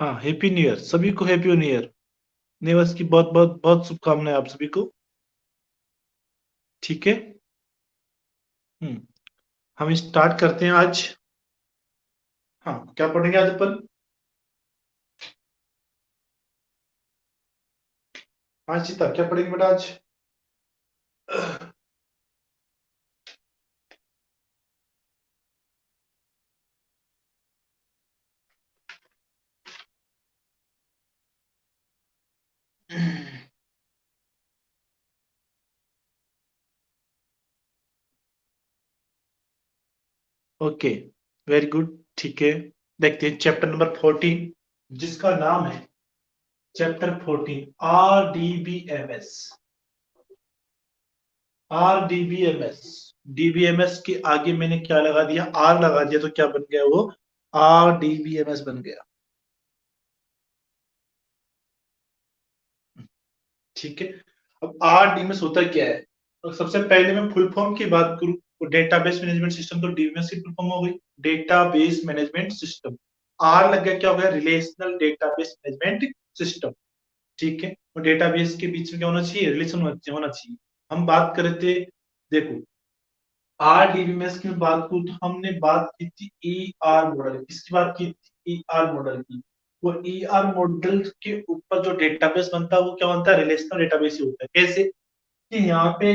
हाँ, happy new year सभी को, हैप्पी न्यू ईयर। नए वर्ष की बहुत बहुत बहुत शुभकामनाएं आप सभी को। ठीक है। हम्म हम स्टार्ट करते हैं आज। हाँ, क्या पढ़ेंगे आज अपन? हाँ सीता, क्या पढ़ेंगे बेटा आज? Okay, very good. ठीक है, देखते हैं चैप्टर नंबर 14, जिसका नाम है चैप्टर 14, RDBMS। RDBMS। DBMS के आगे मैंने क्या लगा दिया? आर लगा दिया, तो क्या बन गया वो? RDBMS बन गया। ठीक है। अब RDBMS होता क्या है? तो सबसे पहले मैं फुल फॉर्म की बात करूं तो डेटाबेस मैनेजमेंट सिस्टम, तो डीबीएमएस की फुल फॉर्म हो गई डेटाबेस मैनेजमेंट सिस्टम। आर लग गया, क्या हो गया? Relational database management system. ठीक है, और डेटाबेस के बीच में क्या होना चाहिए? रिलेशन होना चाहिए। हम बात कर रहे थे, देखो, RDBMS की मैं बात करूं तो हमने बात की थी ई आर मॉडल। किसकी बात की थी? ई आर मॉडल की। वो ई आर मॉडल के ऊपर जो डेटाबेस बनता है वो क्या बनता है? रिलेशनल डेटाबेस ही होता है। कैसे? कि यहाँ पे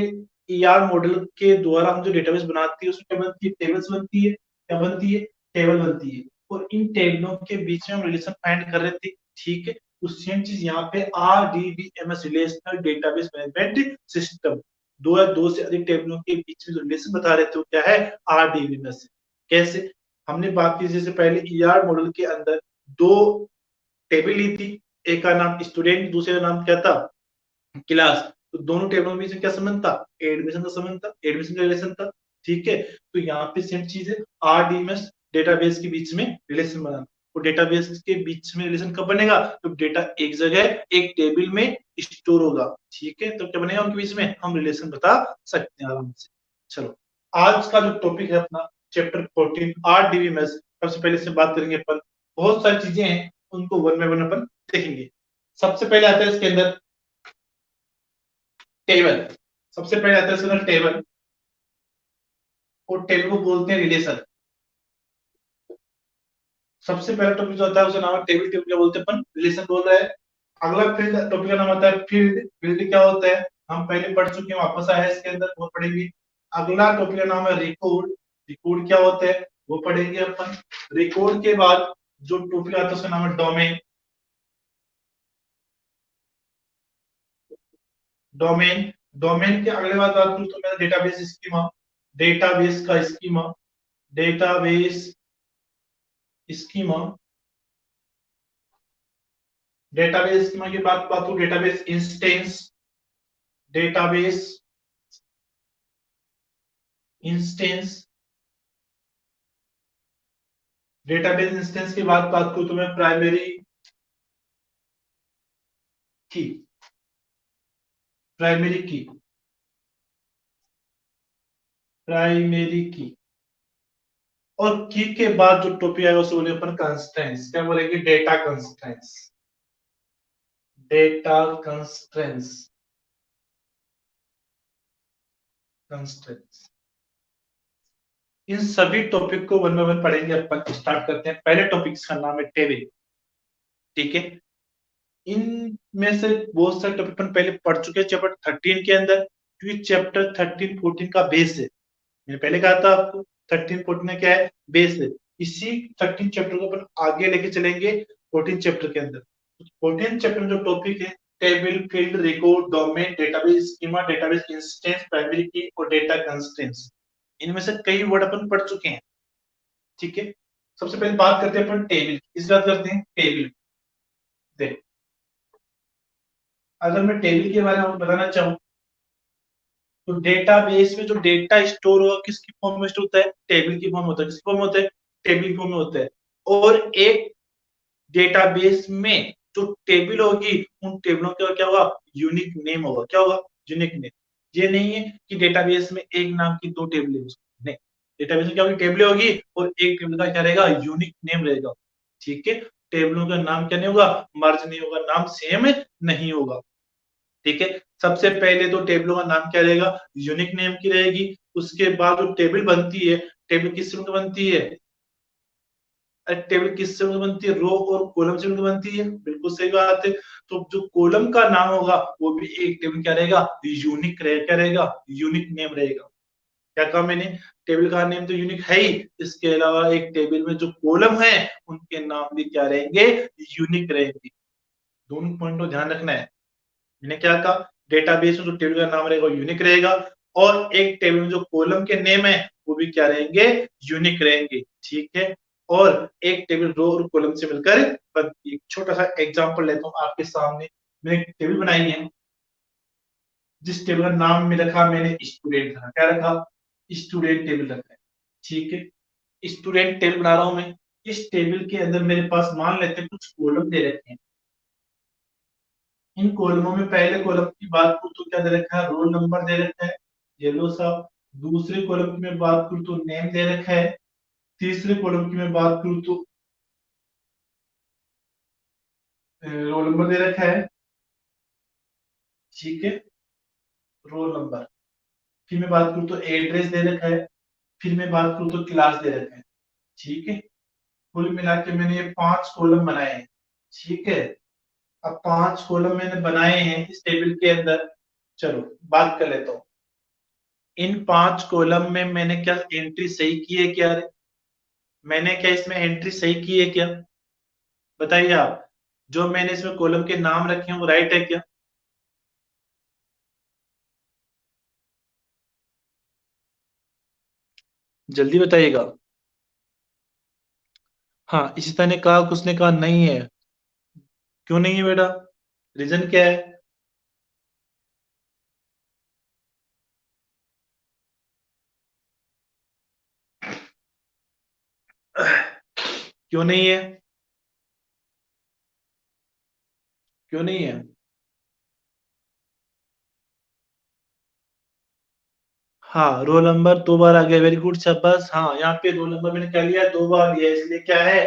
ई आर मॉडल के द्वारा हम जो डेटाबेस बनाते हैं उसमें क्या बनती है? टेबल्स बनती है। क्या बनती है? टेबल बनती है। और इन टेबलों के बीच में हम रिलेशन फाइंड कर रहे थे। ठीक है, तो सेम चीज यहाँ पे RDBMS, relational database management system. दो या दो से अधिक टेबलों के बीच में जो रिलेशन बता रहे थे वो क्या है? RDBMS। कैसे? हमने बात की जैसे पहले ई आर मॉडल के अंदर दो टेबल ली थी। एक का नाम स्टूडेंट, दूसरे का नाम क्या था? क्लास। तो दोनों टेबलों के बीच में क्या संबंध था? एडमिशन का संबंध था, एडमिशन का रिलेशन था। ठीक है, तो यहाँ पे सेम चीज है। RDMS डेटाबेस के बीच में रिलेशन बनाना। तो डेटाबेस के बीच में रिलेशन कब बनेगा? तो डेटा एक जगह एक टेबल में स्टोर होगा। ठीक है, तो क्या बनेगा उनके बीच में? हम रिलेशन बता सकते हैं आराम से। चलो, आज का जो टॉपिक है अपना चैप्टर 14, RDBMS। सबसे पहले से बात करेंगे अपन, बहुत सारी चीजें हैं उनको वन बाय वन अपन देखेंगे। सबसे पहले आता है इसके अंदर टेबल। सबसे पहले आता है इसके अंदर टेबल, और टेबल को बोलते हैं रिलेशन। सबसे पहला टॉपिक जो आता है उसका नाम है टेबल। टेबल क्या बोलते हैं अपन? रिलेशन बोल रहे हैं। अगला फील्ड टॉपिक का नाम आता है फील्ड। फील्ड क्या होता है? हम पहले पढ़ चुके हैं, वापस आया है इसके अंदर, वो पढ़ेंगे। अगला टॉपिक का नाम है रिकॉर्ड। रिकॉर्ड क्या होता है वो पढ़ेंगे अपन। रिकॉर्ड के बाद जो टॉपिक आता है उसका नाम है डोमेन। डोमेन। डोमेन के अगले बात करूं तो मैं डेटाबेस स्कीमा। डेटाबेस का schema. Database schema. Database schema की बात करूं, database instance. Database instance. Database instance की बात करूं तो मैं प्राइमरी की। प्राइमरी की। प्राइमरी की। और की के बाद जो टॉपिक आएगा उसे बोले अपन कंस्ट्रेंट्स। क्या बोलेंगे? Data constraints. Data constraints. Constraints. इन सभी टॉपिक को वन बाय वन पढ़ेंगे अपन। स्टार्ट करते हैं, पहले टॉपिक का नाम है टेबल। ठीक है, इनमें से बहुत सारे टॉपिक अपन पहले पढ़ चुके हैं चैप्टर 13 के अंदर, क्योंकि चैप्टर 13 14 का बेस है। मैंने पहले कहा था आपको, 13 14 में क्या है? बेस है। इसी 13 चैप्टर को अपन आगे लेके चलेंगे 14 चैप्टर के अंदर। 14 चैप्टर में जो टॉपिक है, table, field, record, domain, database schema, database instance, primary की और डेटा कंस्ट्रेंट्स, इनमें से कई वर्ड अपन पढ़ चुके हैं। ठीक है, सबसे पहले बात करते हैं अपन टेबल। इस बात करते हैं टेबल। देख, अगर मैं टेबल के बारे में आपको बताना चाहूँ तो डेटाबेस में जो डेटा स्टोर होगा किसकी फॉर्म में स्टोर होता है? टेबल की फॉर्म होता है। किसकी फॉर्म में होता है? टेबल की फॉर्म में होता है। और एक डेटाबेस में जो टेबल होगी उन टेबलों का क्या होगा? यूनिक नेम होगा। क्या होगा? Unique name. ये नहीं है कि डेटाबेस में एक नाम की दो टेबलें हो, नहीं। डेटाबेस में क्या होगी? टेबलें होगी और एक टेबल का क्या रहेगा? यूनिक नेम रहेगा। ठीक है, टेबलों का नाम क्या नहीं होगा, मर्ज नहीं होगा, नाम सेम नहीं होगा। ठीक है, सबसे पहले तो टेबलों का नाम क्या रहेगा, यूनिक नेम की रहेगी। उसके बाद जो टेबल बनती है, टेबल किस से बनती है, टेबल किससे बनती है, रो और कॉलम से बनती है, बिल्कुल सही बात है। तो जो कॉलम का नाम होगा वो भी एक टेबल क्या रहेगा, यूनिक रहेगा, क्या रहेगा, यूनिक नेम रहेगा। क्या कहा मैंने, टेबल का नेम तो यूनिक है ही, इसके अलावा एक टेबल में जो कॉलम है उनके नाम भी क्या रहेंगे, यूनिक रहेंगे। दोनों पॉइंट को ध्यान रखना है। मैंने क्या कहा, डेटाबेस में जो टेबल का नाम रहेगा वो यूनिक रहेगा, और एक टेबल में जो कॉलम के नेम है वो भी क्या रहेंगे, यूनिक रहेंगे। ठीक है, और एक टेबल रो और कॉलम से मिलकर बनती है। एक छोटा सा एग्जांपल लेता हूँ आपके सामने। मैंने एक टेबल बनाई है, जिस टेबल का नाम में रखा मैंने स्टूडेंट रखा, क्या रखा, स्टूडेंट टेबल रखा है। ठीक है, स्टूडेंट टेबल बना रहा हूं मैं। इस टेबल के अंदर मेरे पास मान लेते हैं कुछ कॉलम दे रखे हैं। इन कॉलमों में पहले कॉलम की बात करूं तो क्या दे रखा है, रोल नंबर दे रखा है, येलो सा। दूसरे कॉलम की मैं बात करूं तो नेम दे रखा है। तीसरे कॉलम की मैं बात करूं तो रोल नंबर दे रखा है। ठीक है, रोल नंबर। फिर मैं बात करूं तो एड्रेस दे रखा है। फिर मैं बात करूं तो क्लास दे रखा है। ठीक है, कुल मिला के मैंने ये 5 कॉलम बनाए हैं। ठीक है, अब 5 कॉलम मैंने बनाए हैं इस टेबल के अंदर। चलो बात कर लेता हूँ। इन 5 कॉलम में मैंने क्या एंट्री सही की है क्या, मैंने क्या इसमें एंट्री सही की है क्या, बताइए आप। जो मैंने इसमें कॉलम के नाम रखे हैं वो राइट है क्या, जल्दी बताइएगा। हाँ, इशिता ने कहा, कुछ ने कहा नहीं है। क्यों नहीं है बेटा, रीजन क्या है, क्यों नहीं है, क्यों नहीं है। हाँ, रोल नंबर 2 बार आ गया, वेरी गुड शाबाश। हाँ, यहाँ पे रोल नंबर मैंने क्या लिया, 2 बार लिया, इसलिए क्या है,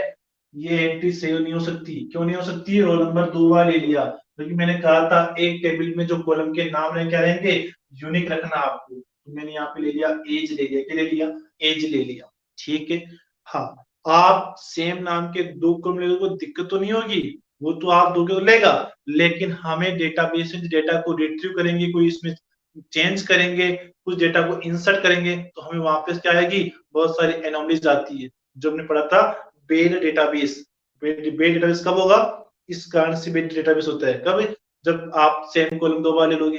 ये एंट्री सही नहीं हो सकती। क्यों नहीं हो सकती, रोल नंबर 2 बार ले लिया क्योंकि मैंने कहा था एक टेबल में जो कॉलम के नाम रहे क्या रहेंगे, यूनिक रखना आपको। तो मैंने यहाँ पे ले लिया एज, ले लिया, क्या ले लिया, एज ले लिया। ठीक है, हाँ, आप सेम नाम के 2 कॉलम ले, कोई दिक्कत तो नहीं होगी, वो तो आप दोगे तो लेगा। लेकिन हमें डेटाबेस में डेटा को रिट्रीव करेंगे, कोई इसमें चेंज करेंगे, कुछ डेटा को इंसर्ट करेंगे, तो हमें वापस क्या आएगी, बहुत सारी एनोमलीज आती है। जो हमने पढ़ा था बेड डेटाबेस। बेड डेटाबेस कब होगा, इस कारण से बेड डेटाबेस होता है, कब, जब आप सेम कॉलम 2 बार ले लोगे,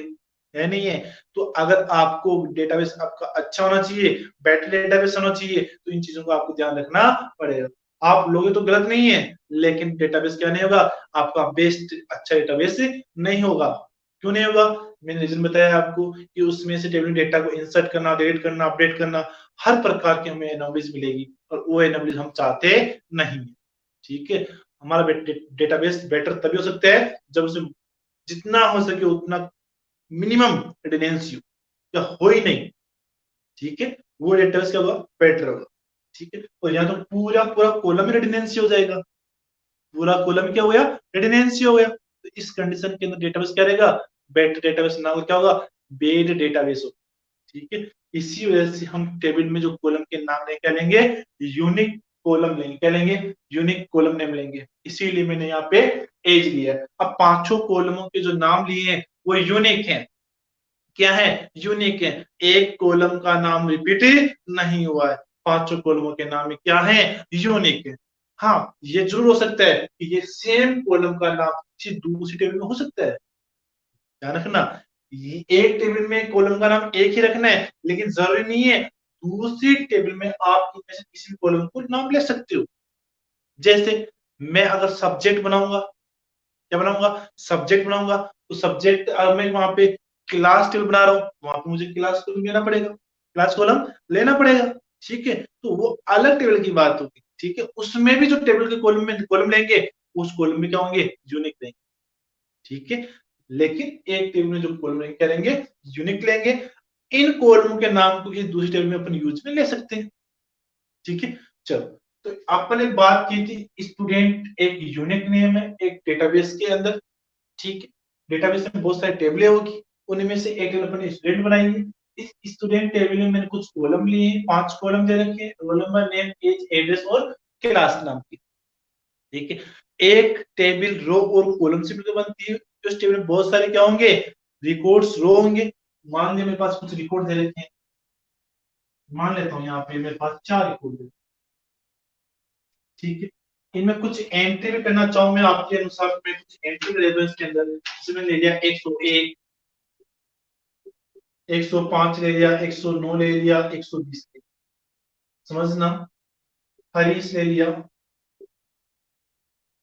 है नहीं है। तो अगर आपको डेटाबेस आपका अच्छा होना चाहिए, बेटर डेटाबेस होना चाहिए, तो इन चीजों का आपको ध्यान रखना पड़ेगा। आप लोगे तो गलत नहीं है, लेकिन डेटाबेस क्या नहीं होगा, आपका बेस्ट अच्छा डेटाबेस नहीं होगा। क्यों नहीं होगा, मैंने रीजन बताया आपको कि उसमें से टेबल डेटा को इंसर्ट करना, डिलीट करना, अपडेट करना, हर प्रकार की हमें एनोमलीज मिलेगी, और वो एनोमलीज हम चाहते नहीं है। ठीक है, हमारा डेटाबेस बेटर तभी हो सकता है जब उसमें जितना हो सके उतना मिनिमम रिडंडेंसी हो, या हो ही नहीं। ठीक है, वो डेटाबेस क्या होगा, बेटर होगा। ठीक है, और यहाँ तो पूरा पूरा कॉलम में रिडंडेंसी हो जाएगा, पूरा कॉलम क्या हो गया, रिडंडेंसी हो गया। तो इस कंडीशन के अंदर डेटाबेस क्या रहेगा, बेटर डेटाबेस ना हो क्या होगा, बेड डेटाबेस हो। ठीक है, इसी वजह से हम टेबल में जो कॉलम के नाम नहीं क्या लेंगे, यूनिक कॉलम लेंगे, क्या लेंगे, यूनिक कॉलम नेम लेंगे। इसीलिए मैंने यहाँ पे एज लिया। अब 5 कॉलमों के जो नाम लिए हैं वो यूनिक है, क्या है, यूनिक है। एक कॉलम का नाम रिपीट नहीं हुआ है, 5 कॉलमों के नाम में क्या है, यूनिक है। हाँ, ये जरूर हो सकता है कि ये सेम कॉलम का नाम किसी दूसरी टेबल में हो सकता है, ध्यान रखना। एक टेबल में कॉलम का नाम एक ही रखना है, लेकिन जरूरी नहीं है दूसरी टेबल में आप इनमें से किसी भी कॉलम को नाम ले सकते हो। जैसे मैं अगर सब्जेक्ट बनाऊंगा, क्या बनाऊंगा, सब्जेक्ट बनाऊंगा, तो सब्जेक्ट अगर मैं वहां पे क्लास टेबल बना रहा हूँ, वहां पे मुझे क्लास कॉलम लेना पड़ेगा, क्लास कॉलम लेना पड़ेगा। ठीक है, तो वो अलग टेबल की बात होगी। ठीक है, उसमें भी जो टेबल के कॉलम में कॉलम लेंगे, उस कॉलम में क्या होंगे, यूनिक लेंगे। ठीक है, लेकिन एक टेबल में जो कॉलम क्या लेंगे, यूनिक लेंगे। इन कॉलमों के नाम को किसी दूसरी टेबल में अपन यूज में ले सकते हैं। ठीक है, चलो तो अपन एक बात की थी, स्टूडेंट एक यूनिक नेम है एक डेटाबेस के अंदर, ठीक है। डेटाबेस में बहुत सारी टेबलें होगी, उनमें से एक टेबल अपने स्टूडेंट बनाएंगे। इस स्टूडेंट टेबल में मैंने कुछ कॉलम लिए हैं, 5 कॉलम दे रखे हैं, roll number, name, age, address और क्लास नाम की, ठीक है। एक टेबल रो और कॉलम से मिलकर बनती है। उस टेबल में बहुत सारे क्या होंगे, रिकॉर्ड्स रो होंगे। मान लिया मेरे पास कुछ रिकॉर्ड दे रखे हैं, मान लेता हूँ यहाँ पे मेरे पास 4 रिकॉर्ड है, ठीक है। इनमें कुछ एंट्री भी करना चाहूँ मैं आपके अनुसार, मैं कुछ एंट्री कर देता हूँ इसके अंदर। जैसे मैंने ले लिया 101, 105 ले लिया, 109 ले लिया, 120 ले लिया, समझना। हरीश ले लिया,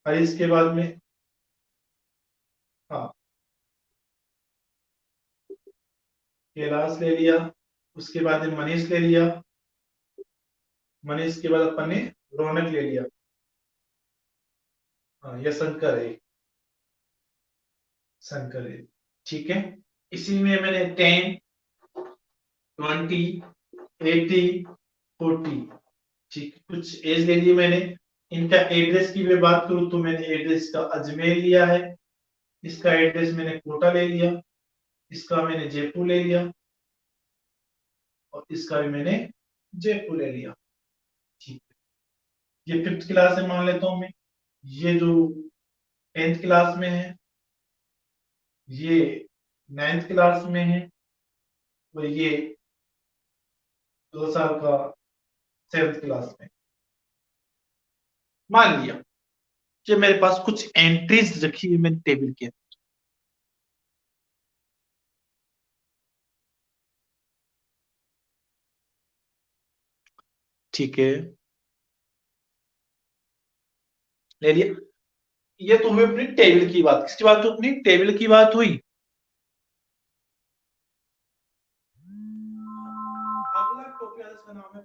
हरीश के बाद में, हाँ, कैलाश ले लिया, उसके बाद में मनीष ले लिया, मनीष के बाद अपन ने रौनक ले लिया, हाँ, यह शंकर है, शंकर है, ठीक है। इसी में मैंने 10, 20, 80, 40, ठीक, कुछ एज ले ली मैंने। इनका एड्रेस की मैं बात करूं तो मैंने एड्रेस का अजमेर लिया है, इसका एड्रेस मैंने कोटा ले लिया, इसका मैंने जयपुर ले लिया, और इसका भी मैंने जयपुर ले लिया, ठीक है। ये 5th क्लास है मान लेता हूं मैं, ये जो 10th क्लास में है, ये 9th क्लास में है, और ये 2 साल का 7th क्लास में। मान लिया कि मेरे पास कुछ एंट्रीज रखी है मैंने टेबल के, ठीक है, ले लिया। ये तो हुई अपनी टेबल की बात, किसकी बात हुई, अपनी टेबल की बात हुई। अगला टॉपिक है, इसका नाम है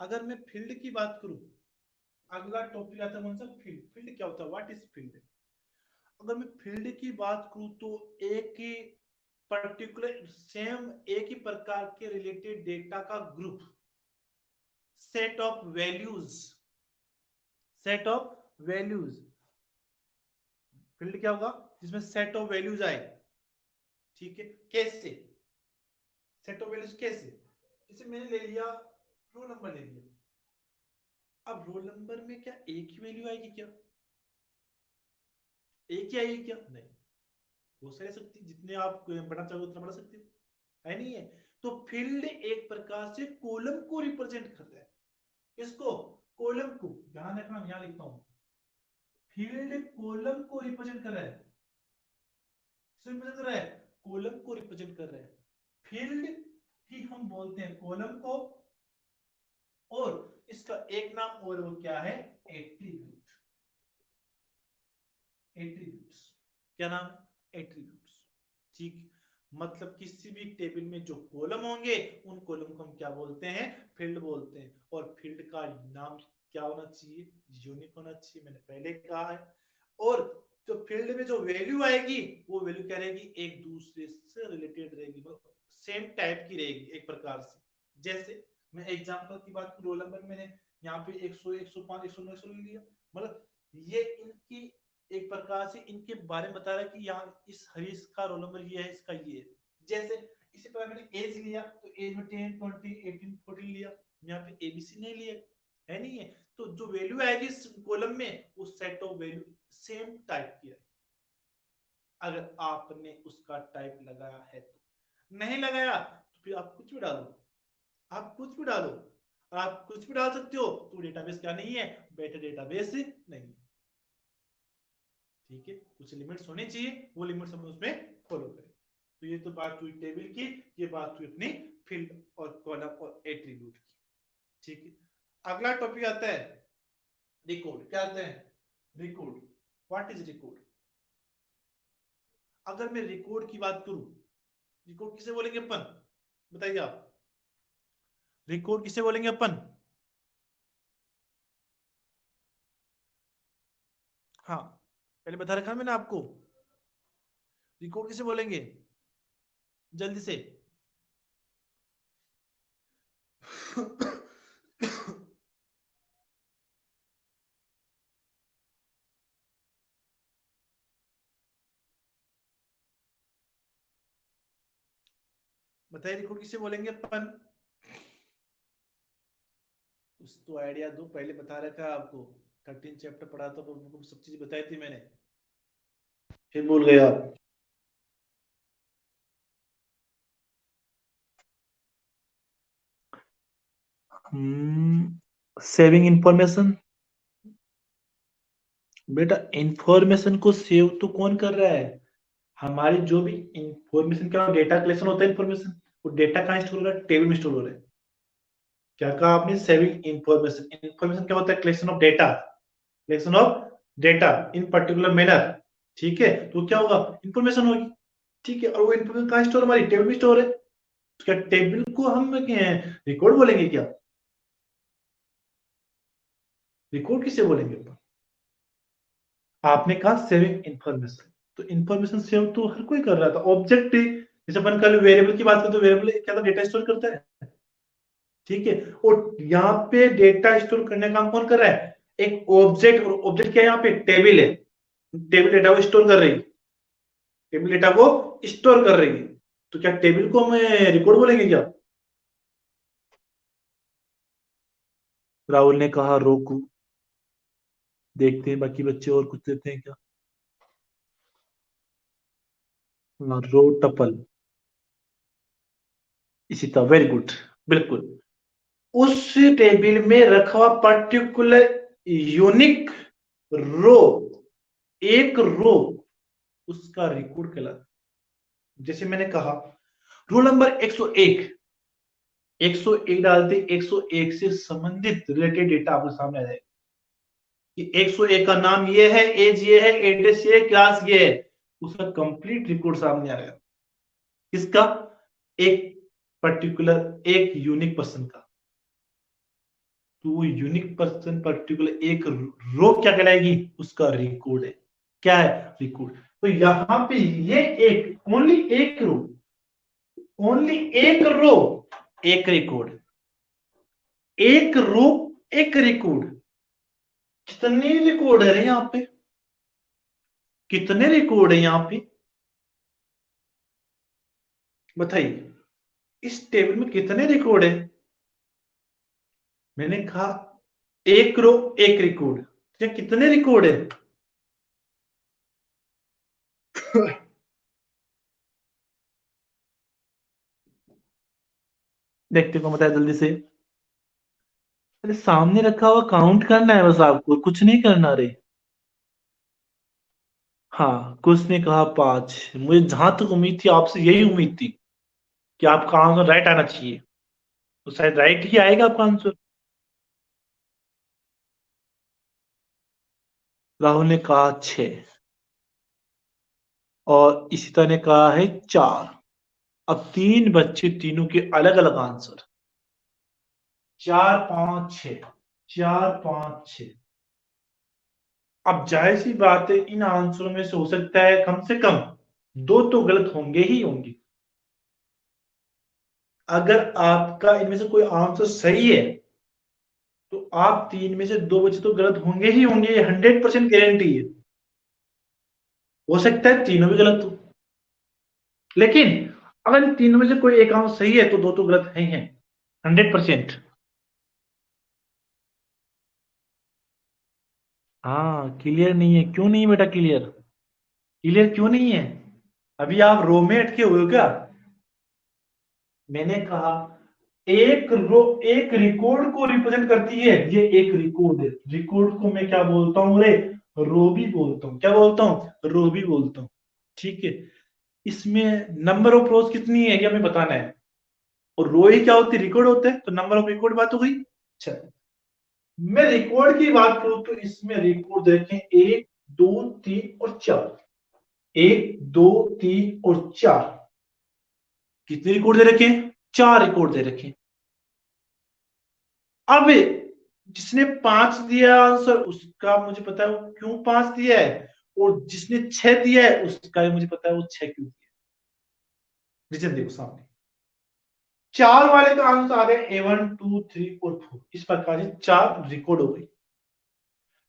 अगर मैं फील्ड की बात करूं, अगला टॉपिक आता है कौन सा, फील्ड। फील्ड क्या होता है, व्हाट इज फील्ड। अगर मैं फील्ड की बात करूं तो एक ही पर्टिकुलर सेम एक ही प्रकार के रिलेटेड डेटा का group, set of values, set of values, field क्या होगा, जिसमें सेट ऑफ वैल्यूज आए, ठीक है। कैसे सेट ऑफ वैल्यूज, कैसे, जैसे मैंने ले लिया रोल नंबर ले लिया, अब रोल नंबर में क्या एक ही वैल्यू आएगी क्या, एक ही आएगी क्या, नहीं, बहुत सारी सकती, जितने आप बढ़ा चाहो उतना बढ़ा सकते हो, है नहीं है। तो फील्ड एक प्रकार से कॉलम को रिप्रेजेंट कर रहा है, किसको, कॉलम को, ध्यान रखना मैं यहां लिखता हूं, फील्ड कॉलम को रिप्रेजेंट कर रहा है, किसको रिप्रेजेंट कर रहा है, कॉलम को रिप्रेजेंट कर रहा है। फील्ड ही हम बोलते हैं कॉलम को, और इसका एक नाम और वो क्या है, एट्रीब्यूट, एट्रीब्यूट्स, क्या नाम है, एट्रीब्यूट्स, ठीक। मतलब किसी भी टेबल में जो कॉलम होंगे उन कॉलम को हम क्या बोलते हैं, फील्ड बोलते हैं। और फील्ड का नाम क्या होना चाहिए, यूनिक होना चाहिए, मैंने पहले कहा है। और जो फील्ड में जो वैल्यू आएगी वो वैल्यू क्या रहेगी, एक दूसरे से रिलेटेड रहेगी, मतलब सेम टाइप की रहेगी एक प्रकार से। जैसे मैं एग्जांपल की बात करूं, रोल नंबर मैंने यहाँ पे 100, 105, 109, 100 लिया, मतलब ये इनकी एक प्रकार से इनके बारे में बता रहा है कि यहाँ इस हरीश का रोल नंबर ये है, इसका ये है। जैसे इसी प्रकार मैंने एज लिया तो एज में 10, 20, 18, 14 लिया, यहाँ पे एबीसी नहीं लिया, है नहीं है। तो जो वैल्यू आएगी इस कॉलम में वो set of value same type की है, अगर आपने उसका टाइप लगाया है तो, नहीं लगाया तो फिर आप कुछ भी डालो, आप कुछ भी डालो, आप कुछ भी डाल सकते हो, तो डेटाबेस क्या नहीं है, बेटर डेटाबेस नहीं है, ठीक है। कुछ लिमिट्स होनी चाहिए, वो लिमिट्स हम उसमें फॉलो करें। तो ये तो बात हुई टेबल की, ये बात हुई अपनी फील्ड और कॉलम और एट्रीब्यूट की, ठीक है। अगला टॉपिक आता है रिकॉर्ड, क्या आता है, रिकॉर्ड, व्हाट इज रिकॉर्ड। अगर मैं रिकॉर्ड की बात करूं, रिकॉर्ड किसे बोलेंगे अपन, बताइए आप, रिकॉर्ड किसे बोलेंगे अपन, हाँ, पहले बता रखा मैंने आपको, रिकॉर्ड किसे बोलेंगे जल्दी से? बताइए रिकॉर्ड किसे बोलेंगे अपन? कुछ तो आइडिया दो, पहले बता रखा है आपको, 13 चैप्टर पढ़ा था तो सब चीज बताई थी मैंने, फिर भूल गए आप। Saving information. बेटा इंफॉर्मेशन को सेव तो कौन कर रहा है? हमारी जो भी इंफॉर्मेशन का डेटा कलेक्शन होता है, इंफॉर्मेशन वो डेटा कहाँ स्टोर हो रहा है? टेबल में स्टोर हो रहा है। क्या कहा आपने? Saving information. इंफॉर्मेशन क्या होता है? Collection of data, collection of data in particular manner. ठीक है, तो क्या होगा? इंफॉर्मेशन होगी। ठीक है, और वो इंफॉर्मेशन कहाँ स्टोर? हमारी टेबल में स्टोर है। तो क्या टेबल को हम रिकॉर्ड बोलेंगे क्या? रिकॉर्ड किसे बोलेंगे अपन? आपने कहा सेविंग इंफॉर्मेशन, तो इंफॉर्मेशन सेव तो हर कोई कर रहा था। ऑब्जेक्ट जैसे अपन कल वेरिएबल की बात करते, तो वेरिएबल क्या था? डेटा स्टोर करता है। ठीक है, और यहाँ पे डेटा स्टोर करने का काम कौन कर रहा है? एक ऑब्जेक्ट। और ऑब्जेक्ट क्या है? यहाँ पे टेबल है। टेबल डेटा को स्टोर कर रही है, टेबल डेटा को स्टोर कर रही है। तो क्या टेबल को हम रिकॉर्ड बोलेंगे क्या? राहुल ने कहा रोकू। देखते हैं बाकी बच्चे और कुछ देते हैं क्या। हाँ, रोटपल। इसी तरह, वेरी गुड। बिल्कुल, उस टेबल में रखा हुआ पर्टिकुलर यूनिक रो, एक रो, उसका रिकॉर्ड कहलाता है। जैसे मैंने कहा रूल नंबर 101, 101 डालते 101 से संबंधित रिलेटेड डेटा आपके सामने आ जाएगा कि 101 का नाम ये है, एज ये है, एड्रेस ये है, क्लास ये है। उसका कंप्लीट रिकॉर्ड सामने आ गया। किसका? एक पर्टिकुलर एक यूनिक पर्सन का। तो वो यूनिक पर्सन पर्टिकुलर एक रो क्या कहलाएगी? उसका रिकॉर्ड है। क्या है? रिकॉर्ड। तो यहां पे ये एक ओनली एक रो, ओनली एक रो, एक रिकॉर्ड, एक रो, एक रिकॉर्ड। कितने रिकॉर्ड है यहाँ पे? कितने रिकॉर्ड है यहाँ पे? बताइए, इस टेबल में कितने रिकॉर्ड है? मैंने कहा एक रो, एक रिकॉर्ड। ये कितने रिकॉर्ड है? देखते को बताया जल्दी से। अरे सामने रखा हुआ काउंट करना है बस, आपको कुछ नहीं करना रे। हाँ, कुछ ने कहा 5। मुझे जहां तक उम्मीद थी आपसे, यही उम्मीद थी कि आपका आंसर राइट आना चाहिए। तो शायद राइट ही आएगा आपका आंसर। राहुल ने कहा 6, और इशिता ने कहा है 4। अब 3 बच्चे, तीनों के अलग अलग आंसर। 4 5 6, 4 5 6। अब जाहिर सी बात है, इन आंसरों में से हो सकता है कम से कम 2 तो गलत होंगे ही होंगे। अगर आपका इनमें से कोई आंसर सही है, तो आप 3 में से 2 बच्चे तो गलत होंगे ही होंगे, ये 100% गारंटी है। हो सकता है तीनों भी गलत हो, लेकिन अगर इन तीनों में से कोई एक आंसर सही है, तो 2 तो गलत है ही है, 100%। हाँ, क्लियर नहीं है? क्यों नहीं है बेटा क्लियर? क्लियर क्यों नहीं है? अभी आप रो में अटके हुए हो क्या? मैंने कहा एक रो एक रिकॉर्ड को रिप्रेजेंट करती है। ये एक रिकॉर्ड है। रिकॉर्ड को मैं क्या बोलता हूं रे? रो भी बोलता हूं। क्या बोलता हूं? रो भी बोलता हूं। ठीक है, इसमें नंबर ऑफ रोज कितनी है ये हमें बताना है, और रो ही क्या होती है? रिकॉर्ड होता है। तो नंबर ऑफ रिकॉर्ड बात हो गई। अच्छा, मैं रिकॉर्ड की बात करूं तो इसमें रिकॉर्ड देखें 1 2 3 और 4। 1 2 3 और 4। कितने रिकॉर्ड दे रखे? 4 रिकॉर्ड दे रखे। अब जिसने 5 दिया आंसर, उसका मुझे पता है वो क्यों 5 दिया है। और जिसने 6 दिया है उसका भी मुझे पता है वो 6 क्यों दिया। रीजन देखो सामने, 4 वाले का आंसर आ गया A1 2 3 और 4, इस प्रकार से 4 रिकॉर्ड हो गई।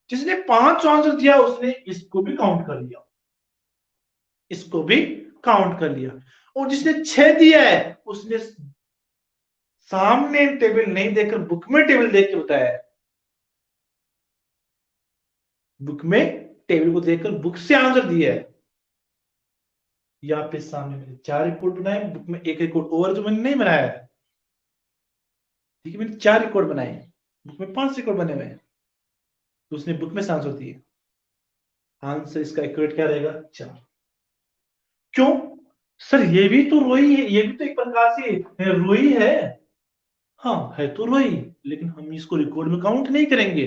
जिसने 5 आंसर दिया उसने इसको भी काउंट कर लिया, इसको भी काउंट कर लिया। और जिसने 6 दिया है उसने सामने टेबल नहीं देखकर बुक में टेबल देख के बताया है, बुक में टेबल को देखकर बुक से आंसर दिया है। यहाँ पे सामने मैंने 4 रिकॉर्ड बनाए, बुक में 1 रिकॉर्ड और जो मैंने नहीं बनाया है, ठीक है, मैंने 4 रिकॉर्ड बनाए, बुक में 5 रिकॉर्ड बने हुए हैं, तो उसने बुक में से आंसर दिए। आंसर इसका एक्यूरेट क्या रहेगा? 4। क्यों सर? ये भी तो रोई है, ये भी तो एक प्रकार से रोई है। हाँ है तो रोई, लेकिन हम इसको रिकॉर्ड में काउंट नहीं करेंगे।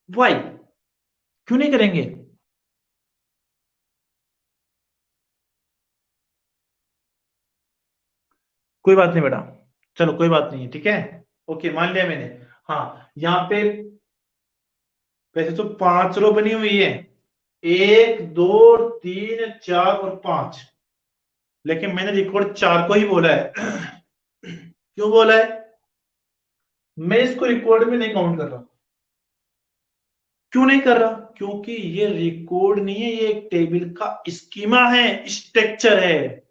वाई? क्यों नहीं करेंगे? कोई बात नहीं बेटा, चलो कोई बात नहीं है, ठीक है, ओके मान लिया मैंने। हाँ यहाँ पे वैसे तो 5 रो बनी हुई है, 1 2 3 4 और 5, लेकिन मैंने रिकॉर्ड 4 को ही बोला है। क्यों बोला है? मैं इसको रिकॉर्ड में नहीं काउंट कर रहा। क्यों नहीं कर रहा? क्योंकि ये रिकॉर्ड नहीं है, ये एक टेबल का स्कीमा है, स्ट्रक्चर है।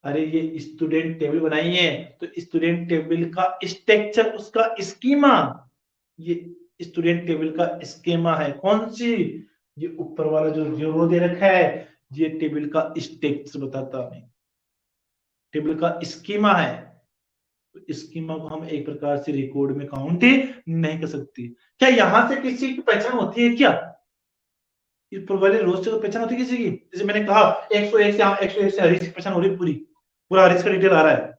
अरे ये स्टूडेंट टेबल बनाई है तो स्टूडेंट टेबल का स्ट्रक्चर, उसका स्कीमा, ये स्टूडेंट टेबल का स्कीमा है। कौन सी? ये ऊपर वाला जो रो दे रखा है, ये टेबल का स्ट्रक्चर बताता है, टेबल का स्कीमा है। तो स्कीमा को हम एक प्रकार से रिकॉर्ड में काउंट नहीं कर सकते। क्या यहां से किसी की पहचान होती है क्या? इस ऊपर वाले रोज से तो पहचान होती है किसी की? जैसे मैंने कहा 101 से 101 से हरीश की पहचान हो रही है पूरी, पूरा हरीश का डिटेल आ रहा है।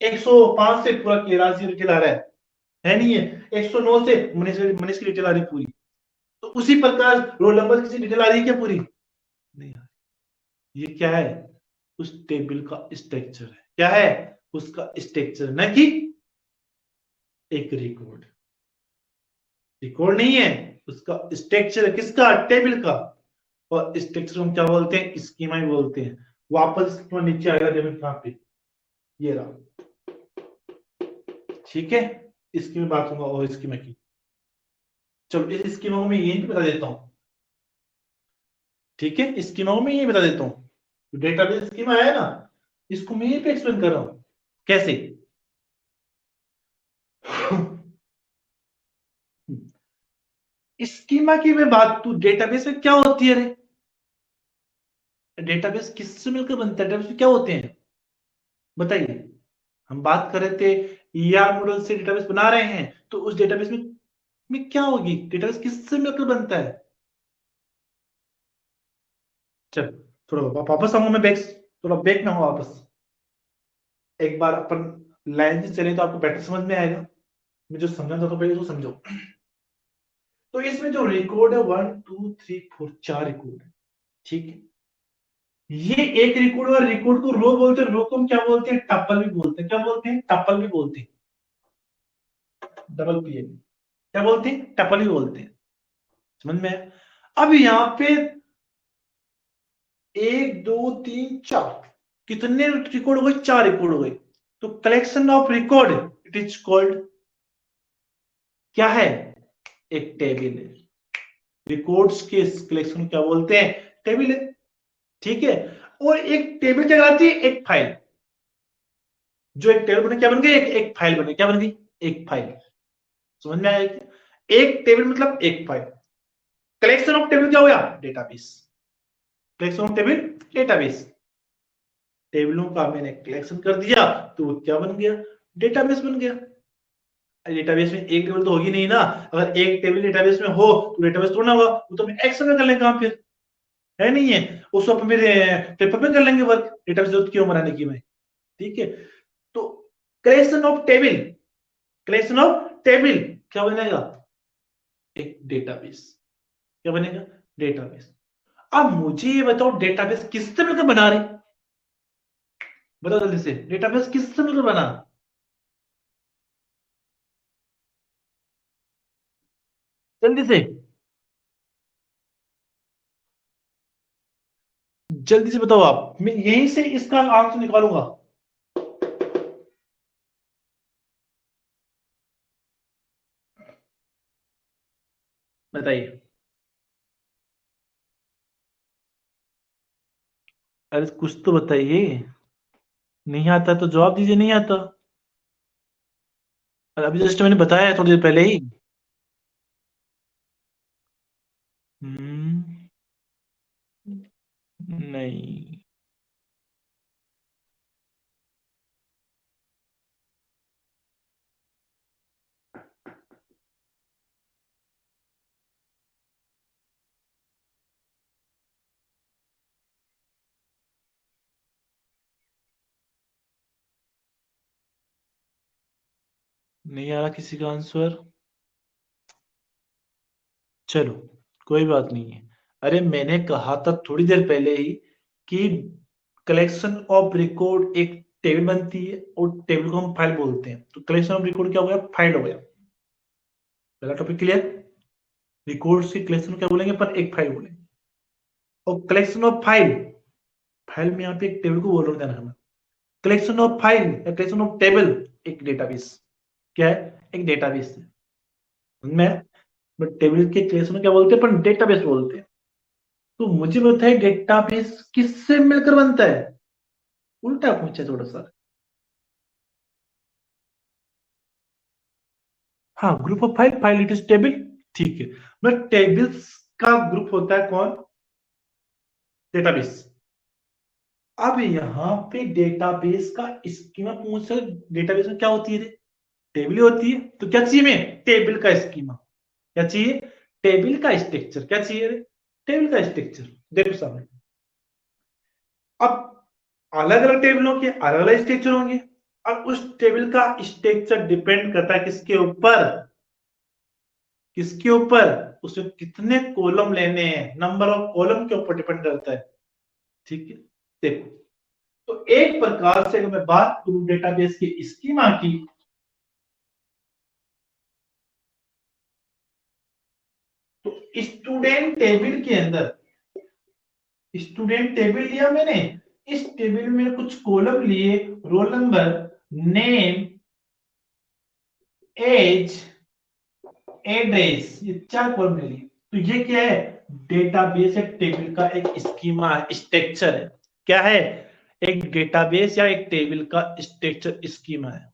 105 से पूरा केराज की डिटेल आ रहा है नहीं है? 109 से मनीष मनीष की डिटेल आ रही है पूरी। तो उसी प्रकार रोल नंबर किसी डिटेल आ रही है क्या पूरी? नहीं आ रही। ये क्या है? उस टेबल का स्ट्रक्चर है। क्या है? उसका स्ट्रक्चर, न कि एक रिकॉर्ड। रिकॉर्ड नहीं है, उसका स्ट्रक्चर है। किसका? टेबल का। और स्ट्रक्चर हम क्या बोलते हैं? स्कीमा ही बोलते हैं। वापस स्कीमा नीचे आएगा टेबल कहां पे? ये रहा, ठीक है। इसकी मैं बात करूंगा और स्कीमा की। चलो इस स्कीमा को मैं ये भी बता देता हूं, ठीक है, इस स्कीमा को मैं ये बता देता हूं। डेटाबेस स्कीमा है ना, इसको मैं यहीं पे एक्सप्लेन कर रहा हूं। कैसे? स्कीमा की मैं बात, तू डेटाबेस में क्या होती है रे? डेटाबेस किससे मिलकर बनता है? डेटाबेस में क्या होते हैं बताइए? हम बात कर रहे थे ईआर मॉडल से डेटाबेस बना रहे हैं, तो उस डेटाबेस में क्या होगी? डेटाबेस किससे मिलकर बनता है? चल थोड़ा वापस आऊंगा मैं, बैक, थोड़ा बैक में हूँ वापस। एक बार अपन लाइन से चले तो आपको बेटर समझ में आएगा। मैं जो समझा था तो पहले तो समझो। तो इसमें जो रिकॉर्ड है 1 2 3 4, 4 रिकॉर्ड है, ठीक है। ये एक रिकॉर्ड और रिकॉर्ड को रो बोलते हैं, रो को हम क्या बोलते हैं? टपल भी बोलते हैं। क्या बोलते हैं? टपल भी बोलते हैं। डबल पी क्या बोलते हैं? टपल भी बोलते हैं। समझ में आया? अब यहाँ पे 1 2 3 4 कितने रिकॉर्ड हो गए? 4 रिकॉर्ड हो गए। तो collection of record it is called क्या है? एक टेबल है। रिकॉर्ड्स के कलेक्शन क्या बोलते हैं? टेबल है, ठीक है। और एक टेबल क्या कहलाती है? एक फाइल। जो एक टेबल बने क्या बन गई? एक फाइल बने। क्या बन गई? एक फाइल। समझ में आया क्या? एक टेबल मतलब एक फाइल। कलेक्शन ऑफ टेबल क्या हो गया? Database. Collection of table database. टेबलों का मैंने कलेक्शन कर दिया तो वो क्या बन गया? डेटाबेस बन गया। डेटाबेस में एक टेबल तो होगी नहीं ना। अगर एक टेबल डेटाबेस में हो तो डेटाबेस थोड़ा होगा, वो तो मैं एक्सेल में कर लेंगे कहां फिर, है नहीं है? उसको अपन मेरे पेपर में कर लेंगे वर्क, डेटाबेस जरूरत क्यों बनाने की मैं, ठीक है। तो collection of table, collection of table क्या बनेगा? एक डेटाबेस। क्या बनेगा? डेटाबेस। अब मुझे ये बताओ डेटाबेस किससे मिलकर बना रहे? बताओ जल्दी से, डेटाबेस किससे मिलकर बना? जल्दी से। जल्दी से बताओ आप, मैं यहीं से इसका आंसर निकालूंगा। बताइए। अरे कुछ तो बताइए। नहीं आता तो जवाब दीजिए, नहीं आता। अरे अभी जस्ट मैंने बताया है थोड़ी देर पहले ही। हम्म। नहीं। नहीं आ रहा किसी का आंसर। चलो, कोई बात नहीं है। अरे मैंने कहा था थोड़ी देर पहले ही कि कलेक्शन ऑफ रिकॉर्ड एक टेबल बनती है और टेबल को हम फाइल बोलते हैं। तो कलेक्शन ऑफ रिकॉर्ड क्या हो गया, फाइल हो गया। पहला टॉपिक क्लियर। रिकॉर्ड्स के कलेक्शन क्या बोलेंगे, पर एक फाइल बोलेंगे। और कलेक्शन ऑफ फाइल, फाइल में यहाँ पे एक टेबल को बोल रहा हूँ, ध्यान रखना। कलेक्शन ऑफ फाइल या कलेक्शन ऑफ टेबल एक डेटाबेस। क्या है, एक डेटाबेस है। मैं बट टेबल के कलेक्शन क्या बोलते हैं, पर डेटाबेस बोलते हैं। तो मुझे बताइए डेटाबेस किससे मिलकर बनता है। उल्टा पूछा थोड़ा सा। हाँ, group of file, file it is table. ठीक है। बट टेबल्स का ग्रुप होता है कौन, डेटाबेस। अब यहाँ पे डेटाबेस का स्कीमा पूछ रहे, डेटाबेस में क्या होती है, टेबल होती है। तो क्या चाहिए, में टेबल का स्कीमा। क्या चाहिए, टेबल का स्ट्रक्चर। क्या चाहिए, टेबल का स्ट्रक्चर। देखो सामने, अब अलग अलग टेबलों के अलग अलग स्ट्रक्चर होंगे। अब उस टेबल का स्ट्रक्चर डिपेंड करता है किसके ऊपर, किसके ऊपर, उसमें कितने कॉलम लेने हैं, नंबर ऑफ कॉलम के ऊपर डिपेंड करता है। ठीक है। देखो, तो एक प्रकार से अगर मैं बात करूं डेटाबेस की स्कीमा की, तो स्टूडेंट टेबल के अंदर, स्टूडेंट टेबल लिया मैंने, इस टेबल में कुछ कॉलम लिए, roll number, name, age, address, ये चार कॉलम ले लिए। तो ये क्या है, डेटाबेस एक टेबल का एक स्कीमा स्ट्रक्चर है। क्या है, एक डेटाबेस या एक टेबल का स्ट्रक्चर स्कीमा है।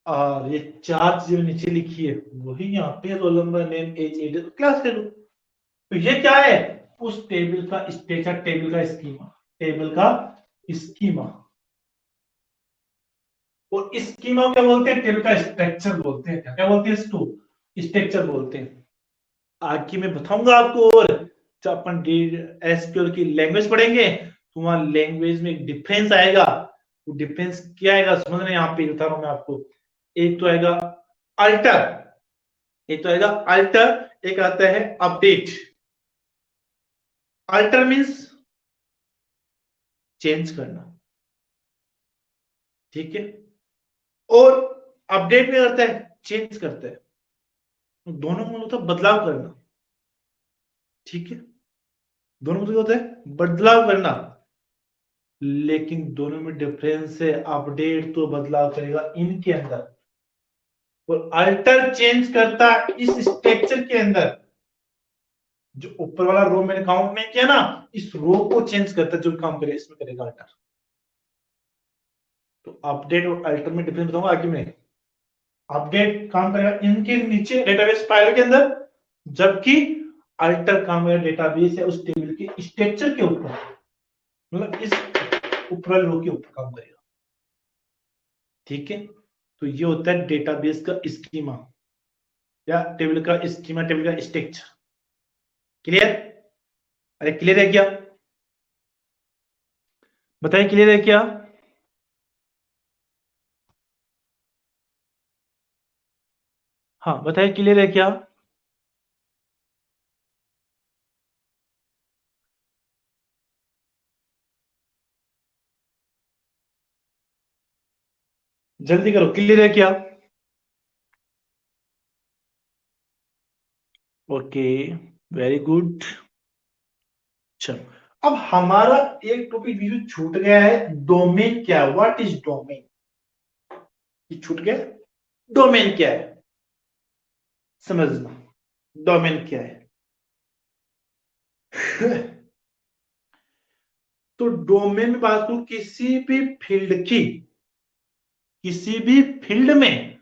और ये चार चीजें नीचे लिखी है, वही यहाँ पे roll number, name, age, address, class ले लो। तो ये क्या है, उस टेबल का स्ट्रक्चर, टेबल का स्कीमा, टेबल का स्कीमा। और स्कीमा क्या बोलते हैं, टेबल का स्ट्रक्चर बोलते हैं। क्या बोलते हैं इसको, स्ट्रक्चर बोलते हैं। आगे मैं बताऊंगा आपको। और जब अपन एसक्यूएल की लैंग्वेज पढ़ेंगे तो वहां लैंग्वेज में एक डिफरेंस आएगा। वो डिफरेंस क्या आएगा समझना, यहाँ पे बता रहा हूं मैं आपको। एक तो आएगा अल्टर, एक तो आएगा अल्टर, एक आता है अपडेट। अल्टर मीन्स चेंज करना, ठीक है। और अपडेट में करता है, चेंज करता है। तो दोनों में होता है बदलाव करना, ठीक है। दोनों में होता है बदलाव करना, लेकिन दोनों में डिफरेंस है। अपडेट तो बदलाव करेगा इनके अंदर, और अल्टर चेंज करता है इस स्ट्रक्चर के अंदर। जो ऊपर वाला रो मैंने काउंट नहीं किया ना, इस रो को चेंज करता है, जो काम करे इसमें करेगा अल्टर। तो अपडेट और अल्टर में डिफरेंस बताऊंगा आगे में। अपडेट काम करेगा इनके नीचे डेटाबेस फाइल के अंदर, जबकि अल्टर काम करेगा डेटाबेस या उस टेबल के स्ट्रक्चर के ऊपर, मतलब इस ऊपर रो के ऊपर काम करेगा, ठीक है। तो ये होता है डेटाबेस का स्कीमा या टेबल का स्कीमा, टेबल का स्ट्रक्चर। क्लियर, अरे क्लियर है क्या, बताइए क्लियर है क्या। हाँ बताइए क्लियर है क्या। जल्दी करो, क्लियर है क्या। Okay, very good. चलो, अब हमारा एक टॉपिक जो छूट गया है, डोमेन क्या है, व्हाट इज डोमेन, ये छूट गया। डोमेन क्या है समझना, डोमेन क्या है। तो डोमेन में बात करूं, किसी भी फील्ड की, किसी भी फील्ड में,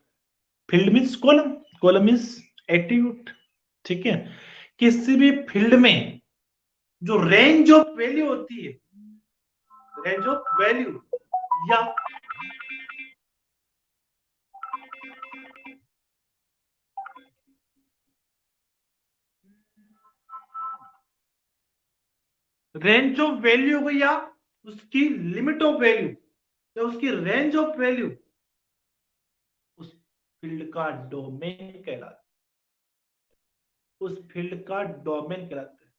field means column, column means attribute, ठीक है, किसी भी फील्ड में जो रेंज ऑफ वैल्यू होती है, रेंज ऑफ वैल्यू, या रेंज ऑफ वैल्यू हो गई, या उसकी लिमिट ऑफ वैल्यू, या उसकी रेंज ऑफ वैल्यू, उस फील्ड का डोमेन कहलाता है, उस फील्ड का डोमेन कहलाता है।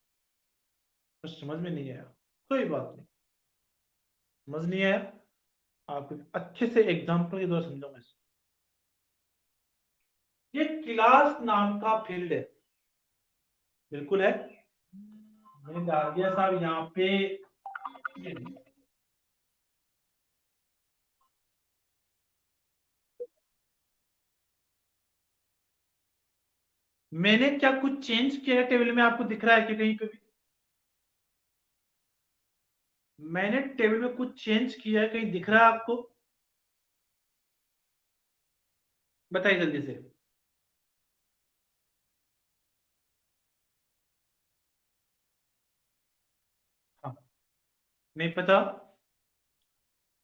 तो समझ में नहीं आया, कोई बात नहीं, समझ नहीं आया, आपको अच्छे से एग्जांपल के द्वारा समझाऊंगा इसको। ये क्लास नाम का फील्ड है, बिल्कुल है, मैंने डाल दिया साहब यहाँ पे। ये मैंने क्या कुछ चेंज किया है टेबल में, आपको दिख रहा है कि कहीं पे भी मैंने टेबल में कुछ चेंज किया है, कहीं दिख रहा है आपको, बताइए जल्दी से। हाँ, नहीं पता,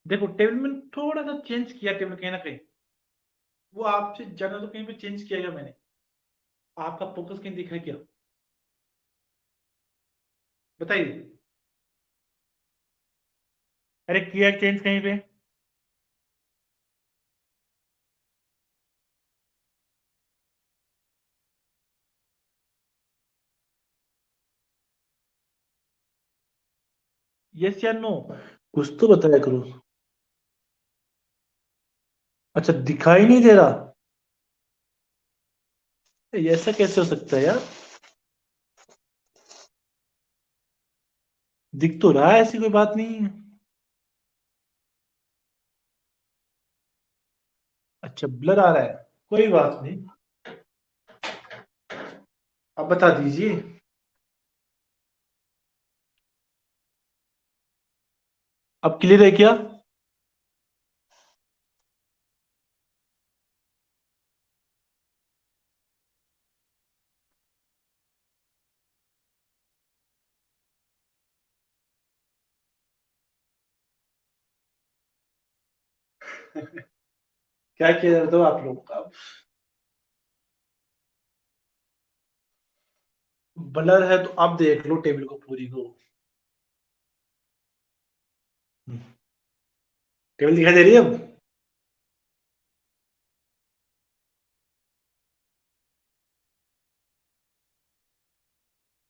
देखो टेबल में थोड़ा सा चेंज किया, टेबल कहीं ना कहीं, वो आपसे ज्यादा तो कहीं पे चेंज किया गया मैंने, आपका फोकस कहीं दिख रहा है क्या, बताइए। अरे किया चेंज कहीं पे, यस या नो, कुछ तो बताया करो। अच्छा, दिखाई नहीं दे रहा, ये ऐसा कैसे हो सकता है यार, दिख तो रहा है, ऐसी कोई बात नहीं है। अच्छा, ब्लर आ रहा है, कोई बात नहीं, अब बता दीजिए। अब क्लियर है क्या? क्या किया जाता है आप लोग का? ब्लर है तो अब देख लो टेबल को पूरी को, टेबल दिखाई दे रही है अब,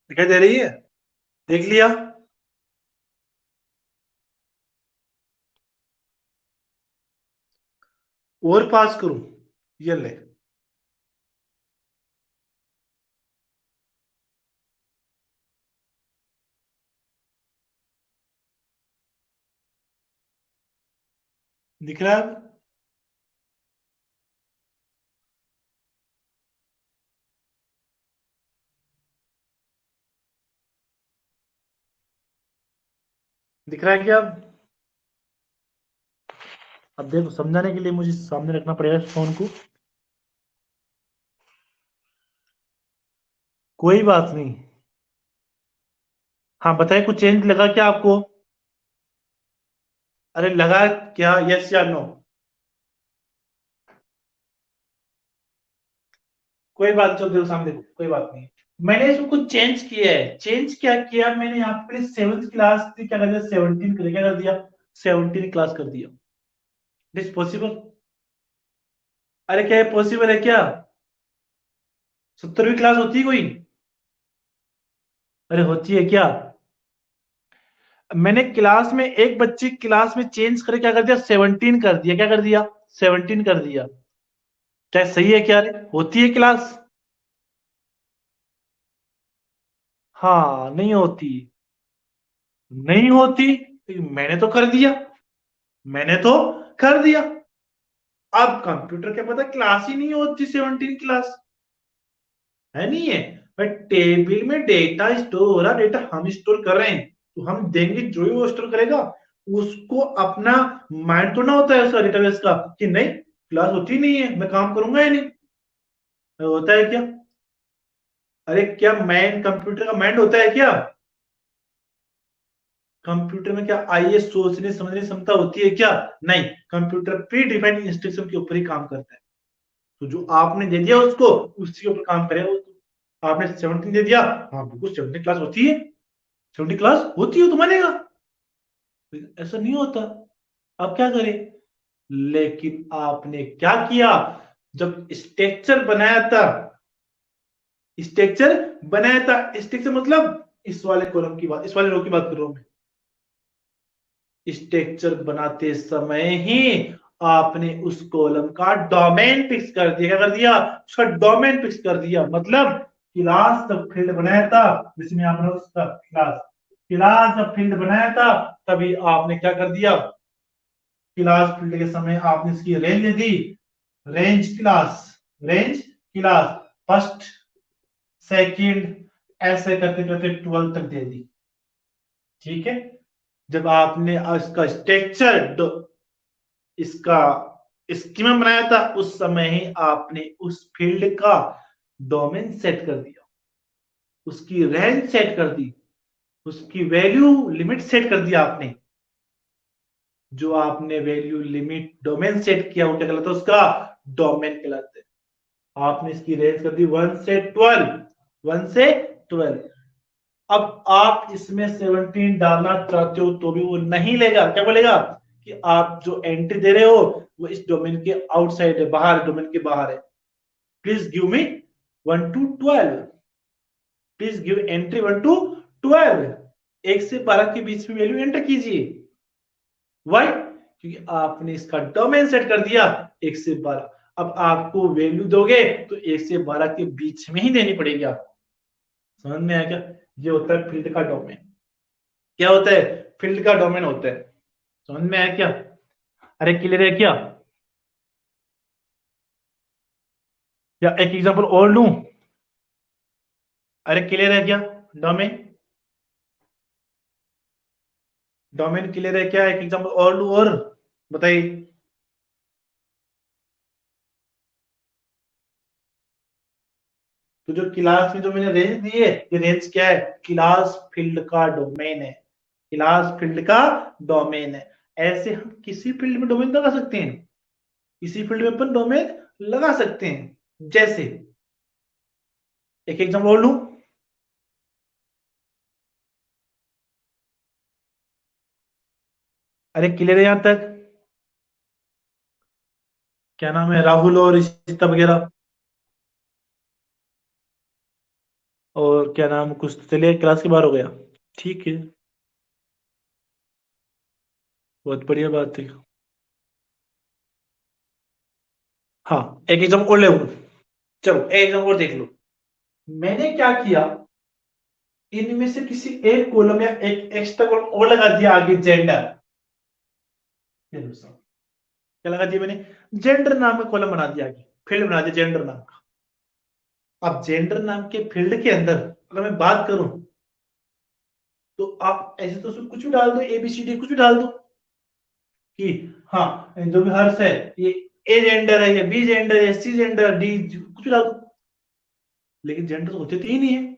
दिखाई दे रही है, देख लिया, और पास करूं, ये ले, दिख रहा है अब? दिख रहा है क्या अब देखो, समझाने के लिए मुझे सामने रखना पड़ेगा इस फोन को, कोई बात नहीं। हाँ बताइए, कुछ चेंज लगा क्या आपको? अरे लगा क्या, यस या नो? कोई बात, चलो देखो सामने देखो, कोई बात नहीं, मैंने इसमें कुछ चेंज किया है, चेंज क्या किया मैंने, यहाँ पे 7th क्लास थी, क्या कर दिया 17 कर, क्या कर दिया 17 क्लास कर दिया, दिस पॉसिबल? अरे क्या ये पॉसिबल है क्या? 17वीं क्लास होती है कोई? अरे होती है क्या? मैंने क्लास में एक बच्चे क्लास में चेंज करके क्या कर दिया, 17 कर दिया, क्या कर दिया 17 कर दिया, क्या सही है क्या रे, होती है क्लास? हाँ नहीं होती, नहीं होती, मैंने तो कर दिया, मैंने तो कर दिया। अब कंप्यूटर क्या पता क्लास ही नहीं होती 17 क्लास, है नहीं है। बट टेबल में डेटा स्टोर हो रहा, डेटा हम स्टोर कर रहे हैं, तो हम देंगे जो ही वो स्टोर करेगा। उसको अपना माइंड तो ना होता है उसका डेटाबेस का कि नहीं क्लास होती नहीं है, मैं काम करूंगा या नहीं, होता है क्या? अरे क्या मैन कंप्यूटर का माइंड होता है क्या? कंप्यूटर में क्या आइए सोचने समझने की क्षमता होती है क्या? नहीं, कंप्यूटर प्री डिफाइंड इंस्ट्रक्शन के ऊपर ही काम करता है। तो जो आपने दे दिया उसको उसी के ऊपर काम करेगा वो। तो आपने 17 दे दिया, हाँ बिल्कुल 17 क्लास होती है, 70 क्लास होती है तो मानेगा। ऐसा नहीं होता। अब क्या करें? लेकिन आपने क्या किया, जब स्ट्रक्चर बनाया था, स्ट्रक्चर बनाया था, स्ट्रक्चर मतलब इस वाले कॉलम की बात, इस वाले रो की बात कर रहा हूं मैं। स्ट्रक्चर बनाते समय ही आपने उस कॉलम का डोमेन फिक्स कर दिया। क्या कर दिया? उसका डोमेन फिक्स कर दिया। मतलब क्लास जब फील्ड बनाया था, जिसमें आपने उसका क्लास, क्लास जब फील्ड बनाया था, तभी आपने क्या कर दिया, क्लास फील्ड के समय आपने इसकी रेंज दे दी, range class, range class first second, ऐसे करते करते 12 तक दे दी। ठीक है। जब आपने इसका स्ट्रक्चर, इसका स्कीमा बनाया था, उस समय ही आपने उस फील्ड का डोमेन सेट कर दिया, उसकी रेंज सेट कर दी, उसकी वैल्यू लिमिट सेट कर दिया आपने। जो आपने वैल्यू लिमिट डोमेन सेट किया वो क्या कहलाता है? उसका डोमेन कहलाता है। आपने इसकी रेंज कर दी 1 से 12, 1 से 12। अब आप इसमें 17 डालना चाहते हो तो भी वो नहीं लेगा। क्या बोलेगा कि आप जो एंट्री दे रहे हो वो इस डोमेन के आउटसाइड है, बाहर, डोमेन के बाहर है। Please give me 1 to 12, please give entry 1 to 12, 1 से 12 के बीच में वैल्यू एंटर कीजिए। वाई? क्योंकि आपने इसका डोमेन सेट कर दिया 1 से 12। अब आपको वैल्यू दोगे तो 1 से 12 के बीच में ही देनी पड़ेगी आपको। समझ में आया क्या? ये होता है फील्ड का डोमेन। क्या होता है? फील्ड का डोमेन होता है। समझ में आया क्या? अरे क्लियर है क्या? या एक एग्जांपल और लूं? अरे क्लियर है क्या? डोमेन, डोमेन क्लियर है क्या? एक एग्जांपल और लूं और बताइए। तो जो क्लास में जो मैंने रेंज दी है, ये रेंज क्या है? क्लास फील्ड का डोमेन है, क्लास फील्ड का डोमेन है। ऐसे हम किसी फील्ड में डोमेन लगा सकते हैं, किसी फील्ड में अपन डोमेन लगा सकते हैं। जैसे एक एग्जांपल और लूं। अरे क्लियर है यहां तक? क्या नाम है, राहुल और इशिता वगैरह, और क्या नाम, कुछ तो चलिए क्लास के बाहर हो गया। ठीक है, बहुत बढ़िया बात है। हाँ, एक एग्जाम और ले लो। चलो एक एग्जाम और देख लो। मैंने क्या किया, इनमें से किसी एक कॉलम या एक एक्स्ट्रा कॉलम और लगा दिया आगे, जेंडर। क्या लगा दिया मैंने? जेंडर नाम का कॉलम बना दिया आगे, फील्ड बना दिया जेंडर नाम का। अब जेंडर नाम के फील्ड के अंदर अगर मैं बात करूं, तो आप ऐसे तो उसमें कुछ भी डाल दो, एबीसीडी कुछ भी डाल दो कि हाँ जो भी हर्ष है ये ए जेंडर है, या बी जेंडर है, सी जेंडर, डी, कुछ भी डाल दो। लेकिन जेंडर तो होते तो ही नहीं है।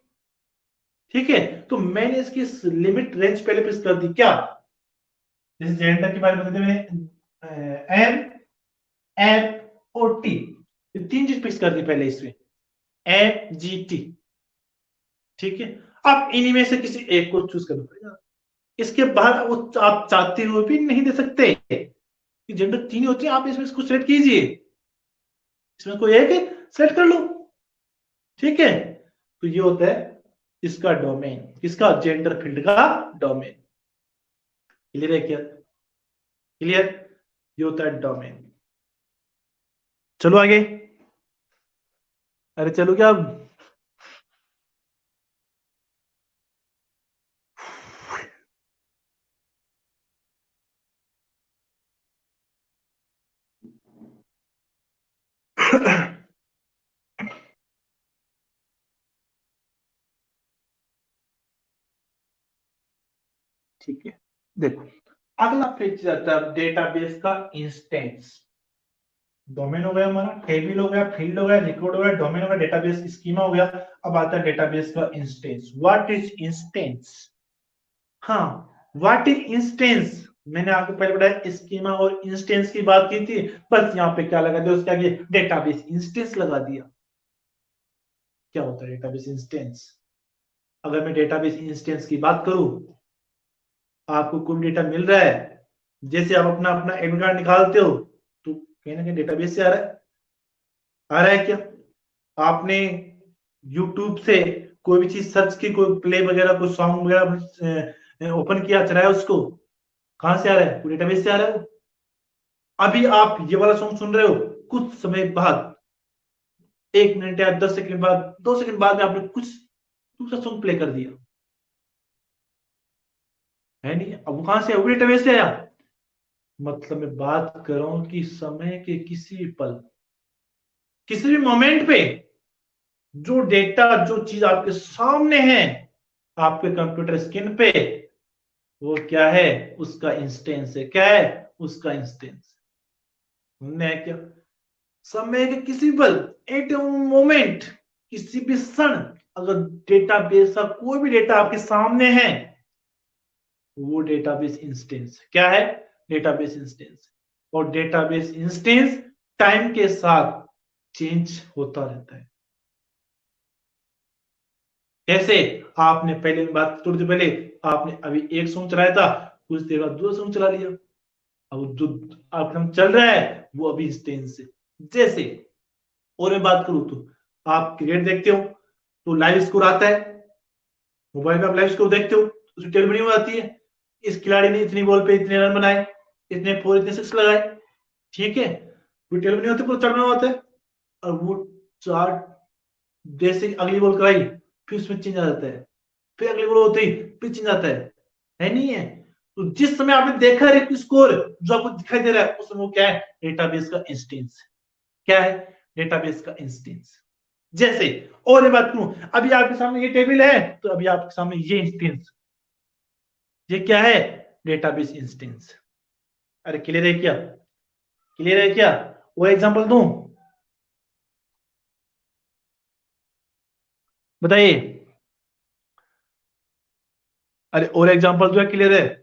ठीक है, तो मैंने इसकी लिमिट रेंज पहले फिक्स कर दी। क्या? जैसे जेंडर के बारे में बताते मैंने एम, एफ और टी, ये तीन चीज फिक्स कर दी पहले इसमें, एम जी टी। ठीक है, अब इन्हीं में से किसी एक को चूज करना पड़ेगा। इसके बाद वो आप चाहते हुए भी नहीं दे सकते कि जेंडर तीन ही होते हैं, आप इसमें इसको सेलेक्ट कीजिए, इसमें कोई एक सेलेक्ट कर लो। ठीक है, तो ये होता है इसका डोमेन, इसका जेंडर फील्ड का डोमेन। क्लियर है क्या? क्लियर? ये होता है डोमेन। चलो आगे। अरे चलो क्या अब? ठीक है, देखो अगला फीचर आता है डेटाबेस का इंस्टेंस। डोमेन हो गया हमारा, टेबल हो गया, फील्ड हो गया, रिकॉर्ड हो गया, डोमेन हो गया, डेटाबेस स्कीमा हो गया। अब आता है डेटाबेस का इंस्टेंस। What is instance? हाँ, व्हाट इज इंस्टेंस, मैंने आपको पहले बताया स्कीमा और इंस्टेंस की बात की थी, बस यहाँ पे क्या लगा दिया, उसके आगे डेटाबेस इंस्टेंस लगा दिया। क्या होता है डेटाबेस इंस्टेंस? अगर मैं डेटाबेस इंस्टेंस की बात करूं, आपको कोई डेटा मिल रहा है, जैसे आप अपना अपना एडमिट कार्ड निकालते हो तो कहीं ना कहीं डेटाबेस से आ रहा है क्या? आपने यूट्यूब से कोई भी चीज सर्च की, कोई प्ले वगैरह, कोई सॉन्ग वगैरह ओपन किया, चलाया उसको, कहां से आ रहा है? वो डेटाबेस से आ रहा है। अभी आप ये वाला सॉन्ग सुन रहे हो, कुछ समय बाद, 1 मिनट या 10 सेकंड बाद, 2 सेकंड बाद में आपने कुछ दूसरा सॉन्ग प्ले कर दिया, है नहीं? अब वो कहां से? वो डेटाबेस से आया। मतलब मैं बात कर रहा हूं कि समय के किसी भी पल, किसी भी मोमेंट पे जो डेटा, जो चीज आपके सामने है, आपके कंप्यूटर स्क्रीन पे, वो क्या है? उसका इंस्टेंस है। क्या है? उसका इंस्टेंस। हमने है क्या? समय के किसी पल, एट मोमेंट, किसी भी क्षण, अगर डेटाबेस का कोई भी डेटा आपके सामने है, वो डेटाबेस इंस्टेंस। क्या है? Database instance. और डेटाबेस इंस्टेंस टाइम के साथ चेंज होता रहता है। कैसे? आपने पहले बात, थोड़ी देर पहले आपने अभी एक सॉन्ग चलाया था, कुछ देर बाद दूसरा सॉन्ग चला लिया, अब जो आपका चल रहा है वो अभी इंस्टेंस है। जैसे और मैं बात करूं तो, आप क्रिकेट देखते हो तो लाइव स्कोर आता है, मोबाइल पे आप लाइव स्कोर देखते हो, उसमें टेबल बनी हुई आती है, इस खिलाड़ी ने इतनी बॉल पे इतने रन बनाए, इतने फोर, इतने सिक्स लगाए, ठीक है? वो टेबल बनी होती है, पूरा चार्ट बना होता है। और वो चार्ट जैसे अगली बॉल कराई, फिर उसमें चेंज आ जाता है, फिर अगली बॉल होती फिर चेंज आता है नहीं है? तो जिस समय आपने देखा है स्कोर जो आपको दिखाई दे रहा है, उस समय वो क्या है? डेटाबेस का इंस्टेंस। क्या है? डेटाबेस का इंस्टेंस। जैसे और मैं बात करूं, अभी आपके सामने ये टेबल है, तो अभी आपके सामने ये इंस्टेंस, ये क्या है? Database instance. अरे क्लियर है क्या? क्लियर है क्या? वो एग्जांपल दूं? बताइए। अरे और एग्जांपल जो है, क्लियर है?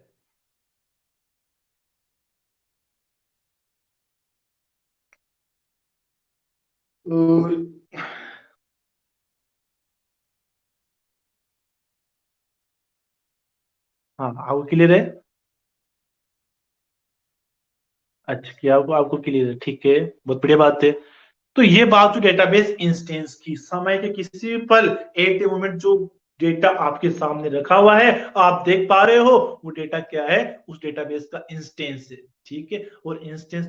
हाँ, आपको क्लियर है? अच्छा, क्या आपको आपको क्लियर है? ठीक है, बहुत बढ़िया बात है। तो ये बात हुई डेटाबेस इंस्टेंस की। समय के किसी भी पल, एट ए मोमेंट, जो डेटा आपके सामने रखा हुआ है, आप देख पा रहे हो, वो डेटा क्या है? उस डेटाबेस का इंस्टेंस है। ठीक है? और इंस्टेंस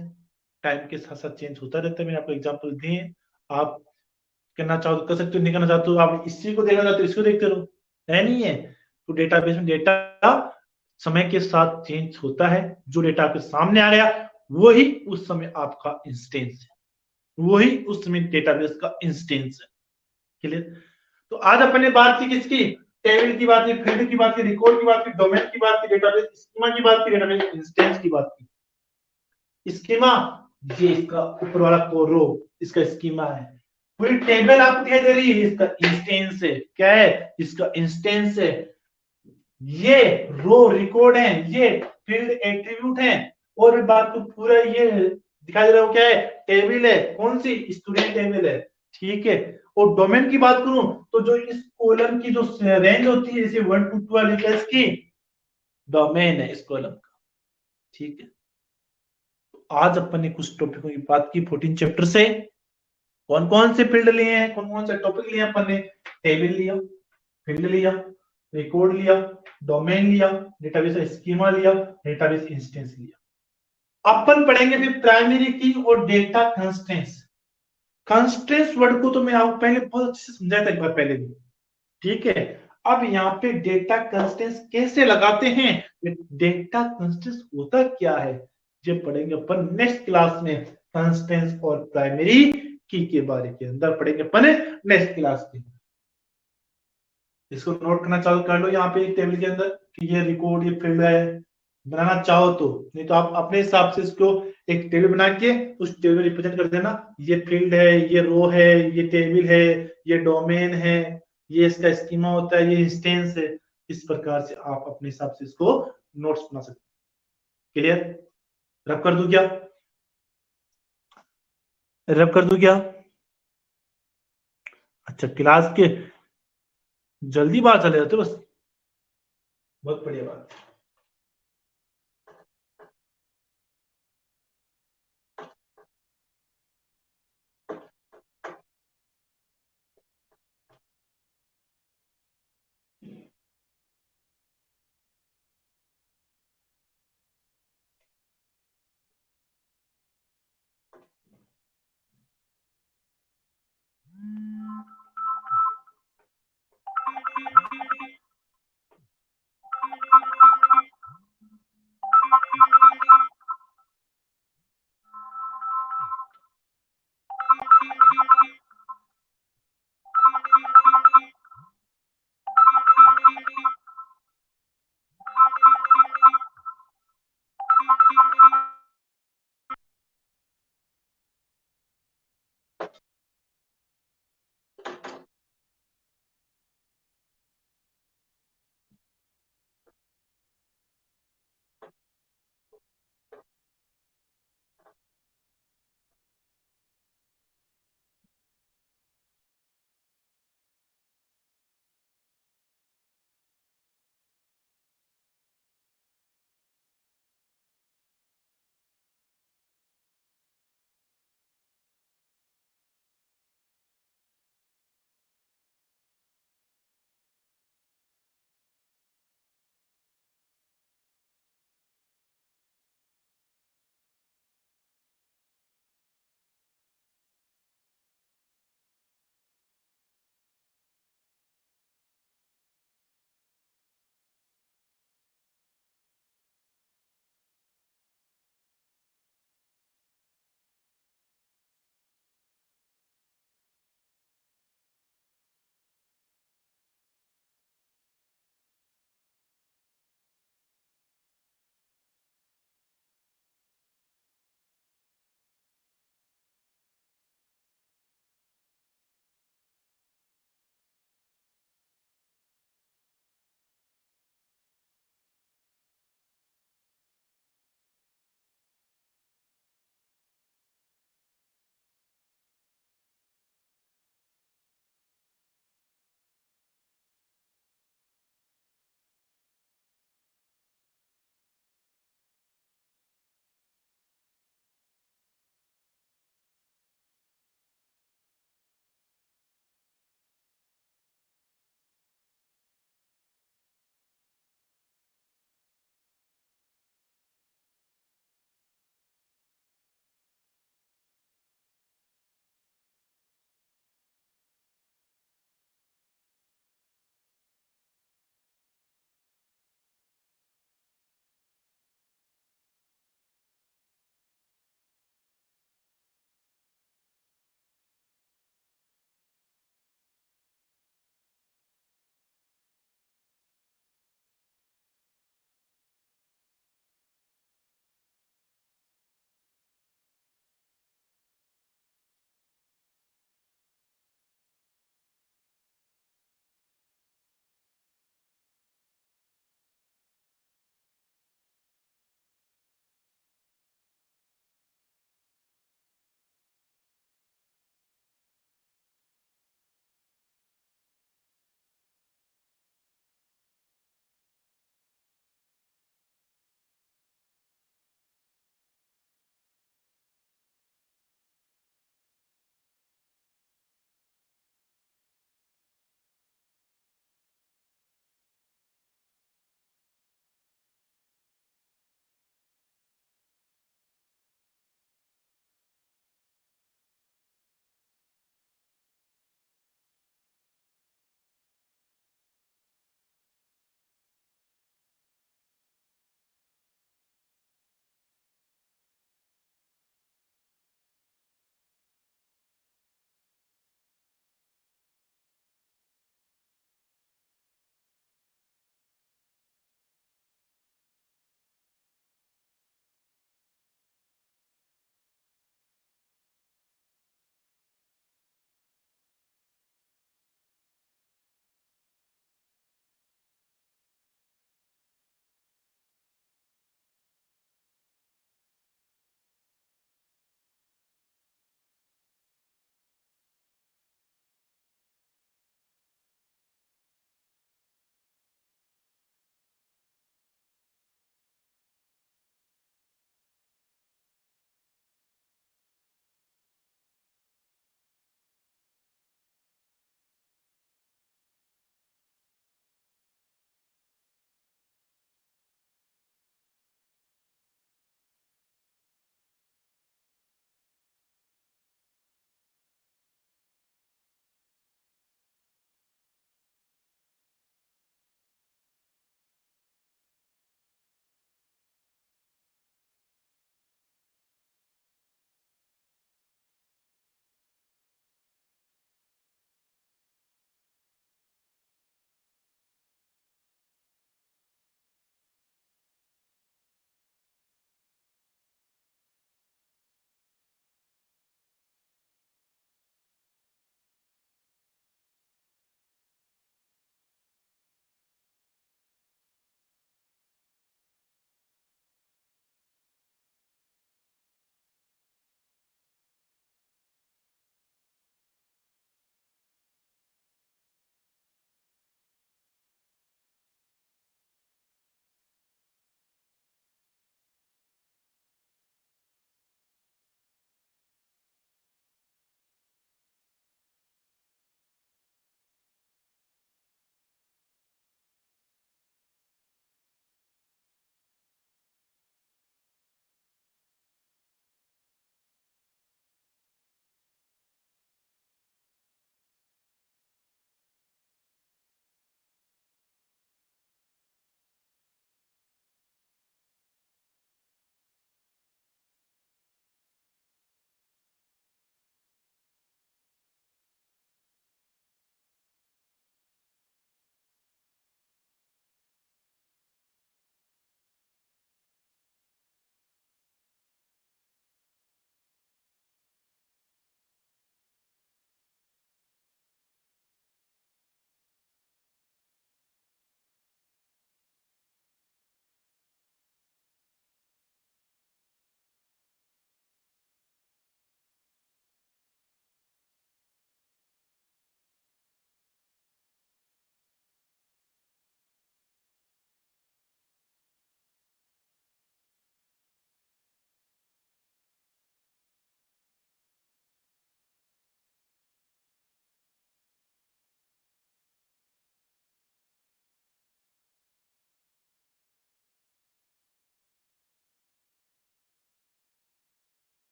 टाइम के साथ साथ चेंज होता रहता है। मैंने आपको एग्जांपल दिए, आप करना चाहो तो कर सकते हो, नहीं करना चाहते हो आप इसी को देखना चाहते हो इसको देखते रहो, है नहीं है? तो डेटाबेस में डेटा समय के साथ चेंज होता है। जो डेटा आपके सामने आ गया, वही उस समय आपका इंस्टेंस है, वही उस समय डेटाबेस का इंस्टेंस है। क्लियर? तो आज अपन ने बात की किसकी? टेबल की बात की, फील्ड की बात की, रिकॉर्ड की बात की, डोमेन की बात की, डेटाबेस स्कीमा की बात की, डेटाबेस इंस्टेंस की बात की। स्कीमा, ये इसका ऊपर वाला रो, इसका स्कीमा है। पूरी टेबल आपको दिखाई दे रही है, इसका इंस्टेंस है। क्या है? इसका इंस्टेंस है। ये रो रिकॉर्ड है, ये फील्ड एट्रीब्यूट है। और भी बात को पूरा ये दिखाई दे रहा है, क्या है? टेबल है। कौन सी? स्टूडेंट टेबल है। ठीक है? और डोमेन की बात करूं तो जो इस कॉलम की जो रेंज होती है, जैसे 1 to 12 की डोमेन है इस कॉलम का। ठीक है? तो आज अपन ने कुछ टॉपिकों की बात की 14 चैप्टर से। कौन कौन से फील्ड लिए हैं, कौन कौन से टॉपिक लिए अपन ने? टेबल लिया, फील्ड लिया, रिकॉर्ड लिया, डोमेन लिया, डेटाबेस स्कीमा लिया, डेटाबेस इंस्टेंस लिया। अपन पढ़ेंगे फिर प्राइमरी की और डेटा कंस्ट्रेंट्स। कंस्ट्रेंट्स वर्ड को तो मैं आपको पहले बहुत अच्छे से समझाया था एक बार पहले भी। ठीक है? अब यहाँ पे डेटा कंस्ट्रेंट्स कैसे लगाते हैं, डेटा कंस्ट्रेंट्स होता क्या है, ये पढ़ेंगे अपन नेक्स्ट क्लास में। कंस्ट्रेंट्स और प्राइमरी की के बारे के अंदर पढ़ेंगे अपन नेक्स्ट क्लास में। इसको नोट करना चालू कर लो यहाँ पे एक टेबल के अंदर कि ये रिकॉर्ड ये फील्ड है, बनाना चाहो तो, नहीं तो आप अपने हिसाब से इसको एक टेबल बना के उस टेबल में रिप्रेजेंट कर देना, ये फील्ड है, ये रो है, ये टेबल है, ये डोमेन है, ये इसका स्कीमा होता है, ये इंस्टेंस है। इस प्रकार से आप अपने हिसाब से इसको नोट्स बना सकते हैं। क्लियर? रब कर दूं क्या? रब कर दूं क्या? अच्छा, क्लास के जल्दी बाहर चले जाते हो बस, बहुत बढ़िया बात।